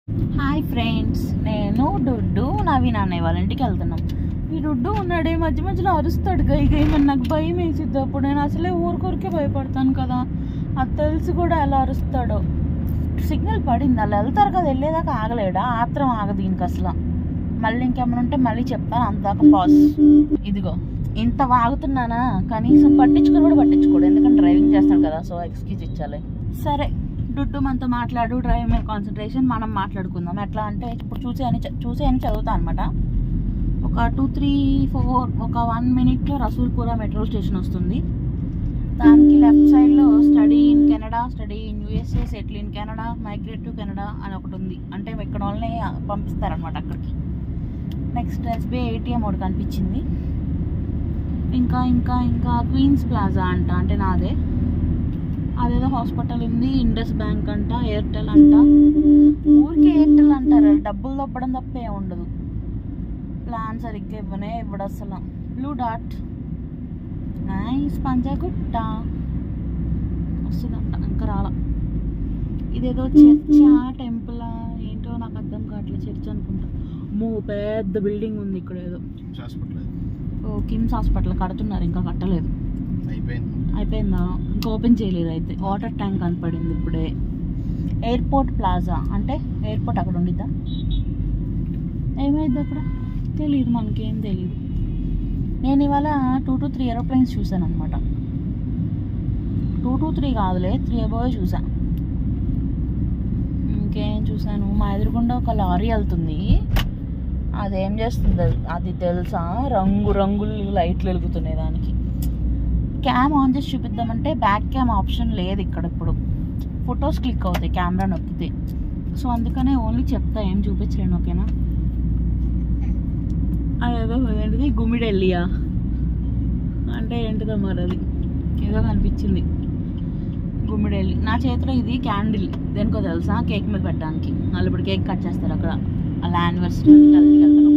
Hi friends, నేను డుడ్డు నవీన్ అనే వాళ్ళ ఇంటికి వెళ్తున్నాం. ఈ డుడ్డు ఉన్నాడే మధ్య మధ్యలో అరుస్తాడు గై గై, మరి నాకు భయం వేసిద్ది. అప్పుడు నేను అసలే ఊరికొరికే భయపడతాను కదా, అది తెలిసి కూడా ఎలా అరుస్తాడో. సిగ్నల్ పడింది, అలా వెళ్తారు కదా, వెళ్ళేదాకా ఆగలేడా? ఆత్రం ఆగదు దీనికి అసలు. మళ్ళీ ఇంకేమైనా ఉంటే మళ్ళీ చెప్తాను, అంతదాకా పాస్. ఇదిగో ఇంత వాగుతున్నానా, కనీసం పట్టించుకొని కూడా పట్టించుకోడు, ఎందుకంటే డ్రైవింగ్ చేస్తాడు కదా, సో ఎక్స్క్యూజ్ ఇచ్చాలి. సరే డుడ్డు మనతో మాట్లాడు, డ్రైవింగ్ మీద కాన్సన్ట్రేషన్, మనం మాట్లాడుకుందాం. ఎట్లా అంటే ఇప్పుడు చూసి అని చదువుతా అనమాట. ఒక 2, 3, 4 ఒక 1 minute రసూల్పురా మెట్రో స్టేషన్ వస్తుంది. దానికి లెఫ్ట్ సైడ్లో study in Canada, study in USA, settle in Canada, migrate to Canada అని ఒకటి ఉంది. అంటే ఇక్కడ వాళ్ళని పంపిస్తారనమాట అక్కడికి. నెక్స్ట్ ఎస్బీఐ ఏటీఎం ఒకటి కనిపించింది. ఇంకా ఇంకా ఇంకా క్వీన్స్ ప్లాజా అంట, అంటే నాదే. అదేదో హాస్పిటల్ ఉంది, ఇండస్ బ్యాంక్ అంట, ఎయిర్టెల్ అంట. ఊరికే ఎయిర్టెల్ అంటారు, డబ్బులు తప్పడం తప్ప ఏమి ఉండదు. ప్లాన్ సరిగ్గా ఇవ్వడు అసలు. Blue dot, nice. పంజాగుట్ట వస్తుందంట, ఇంకా రాలా. ఇదేదో చర్చా టెంపులా ఏంటో నాకు అర్థం కావట్లేదు. చర్చ్ అనుకుంటా. పెద్ద బిల్డింగ్ ఉంది ఇక్కడ. ఏదో కిమ్స్ హాస్పిటల్ కడుతున్నారు, ఇంకా కట్టలేదు. అయిపోయిందా? ఇంకా ఓపెన్ చేయలేదు. అయితే వాటర్ ట్యాంక్ కనపడింది ఇప్పుడే. ఎయిర్పోర్ట్ ప్లాజా అంటే ఎయిర్పోర్ట్ అక్కడ ఉండిద్దా? ఏమైంది అక్కడ తెలీదు, మనకేం తెలీదు. నేను ఇవాళ 2 to 3 ఏరోప్లేన్స్ చూసాను అనమాట. 2 to 3 కాదులే, 3 above చూసాను. ఇంకేం చూసాను, మా ఎదురుగుండా ఒక లారీ వెళ్తుంది. అదేం చేస్తుంది అది తెలుసా? రంగులు లైట్లు వెలుగుతున్నాయి దానికి. క్యామ్ ఆన్ చేసి చూపిద్దామంటే బ్యాక్ క్యామ్ ఆప్షన్ లేదు ఇక్కడ. ఇప్పుడు ఫొటోస్ క్లిక్ అవుతాయి కెమెరా నొక్కితే. సో అందుకనే ఓన్లీ చెప్తా, ఏం చూపించలేను, ఓకేనా? అదేదో ఏంటిది, గుమ్మిడెల్లియా అంటే ఏంటిదో మరి, అది ఏదో కనిపించింది. గుమ్మిడెల్లి. నా చేతిలో ఇది క్యాండిల్, దేనికో తెలుసా? కేక్ మీద పెట్టడానికి. వాళ్ళు ఇప్పుడు కేక్ కట్ చేస్తారు అక్కడ, వాళ్ళ యానివర్సరీకి వెళ్తున్నాం.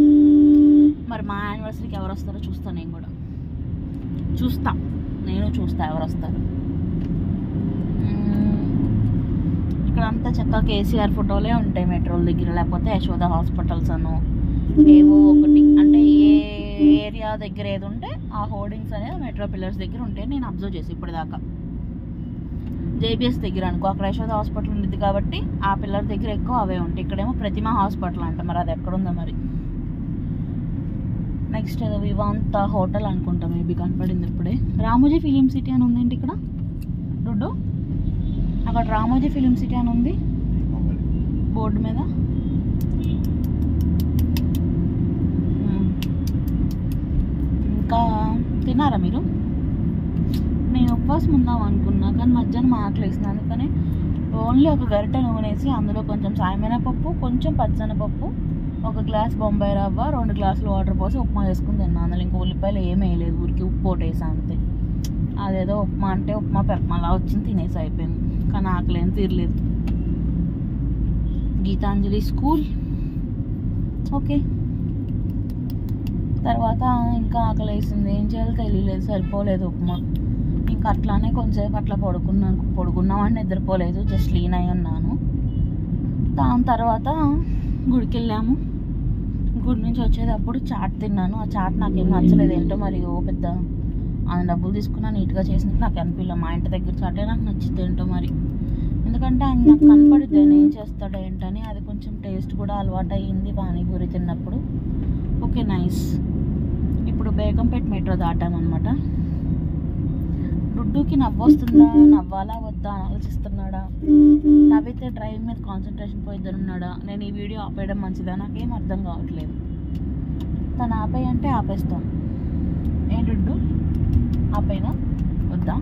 మరి మా యానివర్సరీకి ఎవరు వస్తారో చూస్తాను, నేను కూడా చూస్తా ఎవరు వస్తారు. ఇక్కడ అంతా చక్కగా కేసీఆర్ ఫోటోలే ఉంటాయి మెట్రోల దగ్గర, లేకపోతే యశోద హాస్పిటల్స్ అను ఏవో ఒకటి. అంటే ఏ ఏరియా దగ్గర ఏది ఉంటే ఆ హోర్డింగ్స్ అనేది మెట్రో పిల్లర్స్ దగ్గర ఉంటాయి. నేను అబ్జర్వ్ చేసి ఇప్పటిదాకా జేబీఎస్ దగ్గర అనుకో, అక్కడ యశోద హాస్పిటల్ ఉంది కాబట్టి ఆ పిల్లర్ దగ్గర ఎక్కువ అవే ఉంటాయి. ఇక్కడేమో ప్రతిమ హాస్పిటల్ అంట, మరి అది ఎక్కడుందో మరి. నెక్స్ట్ ఏదో వివాంత హోటల్ అనుకుంటా, మేబీ కనపడింది ఇప్పుడే. రామోజీ ఫిలిం సిటీ అని ఉందేంటి ఇక్కడ డుడ్డు? అక్కడ రామోజీ ఫిలిం సిటీ అని ఉంది బోర్డు మీద. ఇంకా తిన్నారా మీరు? నేను ఉపవాసం ఉందాం అనుకున్నా, కానీ మధ్యాహ్నం ఆకలేసింది. అందుకని ఓన్లీ ఒక గరిటె నూనె వేసి అందులో కొంచెం సాయమైన పప్పు, కొంచెం పచ్చనపప్పు, ఒక గ్లాస్ బొంబాయి రవ్వ, 2 గ్లాసులు వాటర్ పోసి ఉప్మా వేసుకుని తిన్నాను. అందులో ఇంకా ఉల్లిపాయలు ఏమీ వేయలేదు, ఊరికి ఉప్పు ఒకటేసా అంతే. అదేదో ఉప్మా అంటే ఉప్మా పెప్పమలా వచ్చింది, తినేసి అయిపోయింది. కానీ ఆకలేం తీరలేదు. Geetanjali school okay. తర్వాత ఇంకా ఆకలేసింది, ఏం చేయాలో తెలియలేదు, సరిపోలేదు ఉప్మా. ఇంకా అట్లానే కొంచెంసేపు అట్లా పడుకున్నామని నిద్రపోలేదు, జస్ట్ లీన్ అయి ఉన్నాను. దాని తర్వాత గుడికి వెళ్ళాము. గుడి నుంచి వచ్చేటప్పుడు చాట్ తిన్నాను. ఆ చాట్ నాకేం నచ్చలేదు, ఏంటో మరి. పెద్ద ఆయన డబ్బులు తీసుకున్నా నీట్గా చేసినట్టు నాకు అనిపించలేదు. మా ఇంటి దగ్గర చాటే నాకు నచ్చింది ఏంటో మరి. ఎందుకంటే ఆయన నాకు కనపడిద్ది ఆయన ఏం చేస్తాడో ఏంటని. అది కొంచెం టేస్ట్ కూడా అలవాటు అయ్యింది పానీపూరి తిన్నప్పుడు. Okay nice. ఇప్పుడు బేగంపేట మెట్రో దాటామన్నమాట. డుడ్డుకి నవ్వొస్తుందా, నవ్వాలా వద్దా అని ఆలోచిస్తున్నాడా? నవ్వితే డ్రైవింగ్ మీద కాన్సన్ట్రేషన్ పోయిద్దనున్నాడా? నేను ఈ వీడియో ఆపేయడం మంచిదా? నాకేం అర్థం కావట్లేదు. తను ఆపేయి అంటే ఆపేస్తాను. ఏం డుడ్డు ఆపేనా వద్దా?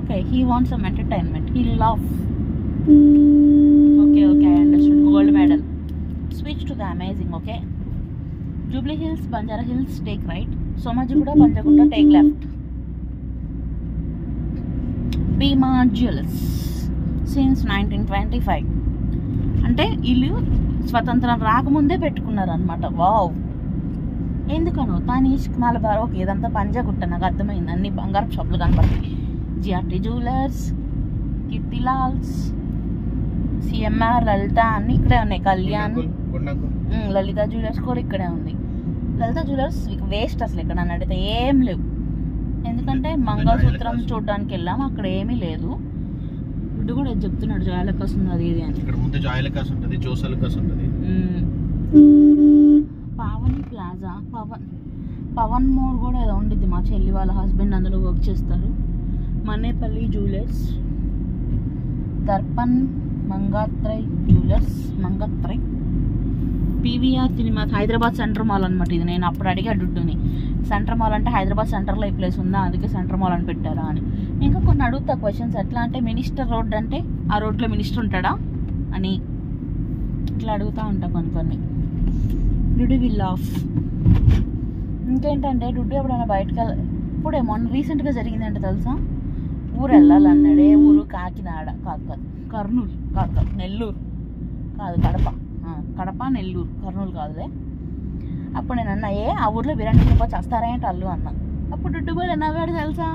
Okay, he wants some entertainment, he love. Okay I understand. Gold medal. Switch to the amazing. Okay, Jubilee hills, Banjara hills take right, Somajiguda, Panjagutta take left. Bhima jewellers since 1925. అంటే వీళ్ళు స్వతంత్రం రాకముందే పెట్టుకున్నారు అనమాట. వావ్, ఎందుకనో తానీష్ మలబార్. ఓకే, ఇదంతా పంజాగుట్ట, నాకు అర్థమైంది. అన్ని బంగారం షాపులు కనపడతాయి. జిఆర్టీ జ్యువెలర్స్, కీర్తిలాల్స్, సిఎంఆర్, లలిత అన్ని ఇక్కడే ఉన్నాయి. కళ్యాణ్, లలిత జ్యువెలర్స్ కూడా ఇక్కడే ఉంది. లలిత జ్యువెలర్స్ వేస్ట్ అసలు, ఇక్కడ నన్ను అడిగితే ఏం లేవు. ఎందుకంటే మంగళసూత్రం చూడడానికి వెళ్ళాము, అక్కడ ఏమీ లేదు. ఇప్పుడు కూడా చెప్తున్నాడు జాయలకాస్ ఉంది అది ఇది అని. ఇక్కడ ముందు జాయలకాస్ ఉంటుంది, జోసలకాస్ ఉంటుంది. పావని ప్లాజా, పవన్ మోర్ కూడా ఏదో ఉండిద్ది. మా చెల్లి వాళ్ళ హస్బెండ్ అందులో వర్క్ చేస్తారు. Manepally jewellers, Darpan, Mangatrai jewellers, Mangatrai, PVR cinemas, Hyderabad centre mall అనమాట ఇది. నేను అప్పుడు అడిగా డుడ్డుని, సెంటర్ మాల్ అంటే హైదరాబాద్ సెంటర్లో ఈ ప్లేస్ ఉందా, అందుకే సెంటర్ మాల్ అని పెట్టారా అని. ఇంకా కొన్ని అడుగుతా క్వశ్చన్స్. ఎట్లా అంటే మినిస్టర్ రోడ్ అంటే ఆ రోడ్లో మినిస్టర్ ఉంటాడా అని ఇట్లా అడుగుతూ ఉంటా కొన్ని. డుడ్డు విల్ ఆఫ్. ఇంకేంటంటే డుడ్డు ఎప్పుడైనా బయటకు ఇప్పుడే మొన్న రీసెంట్గా జరిగిందంటే తెలుసా, ఊరు వెళ్ళాలన్నాడు. ఏ ఊరు? కాకినాడ కాదు, కర్నూలు కాదు, నెల్లూరు కాదు, కడప నెల్లూరు, కర్నూలు కాదులే. అప్పుడు నేను అన్నా, ఆ ఊర్లో బిర్యానీ తినిపోయి చేస్తారా ఏంటి అల్లు అన్న. అప్పుడు డుడ్డు పోయి నవ్వాడు తెలుసా.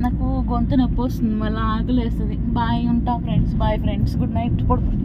నాకు గొంతు నొప్పి వస్తుంది, మళ్ళీ ఆకలి వేస్తుంది. బాయ్, ఉంటా friends. Bye friends, good night, పడుకోండి.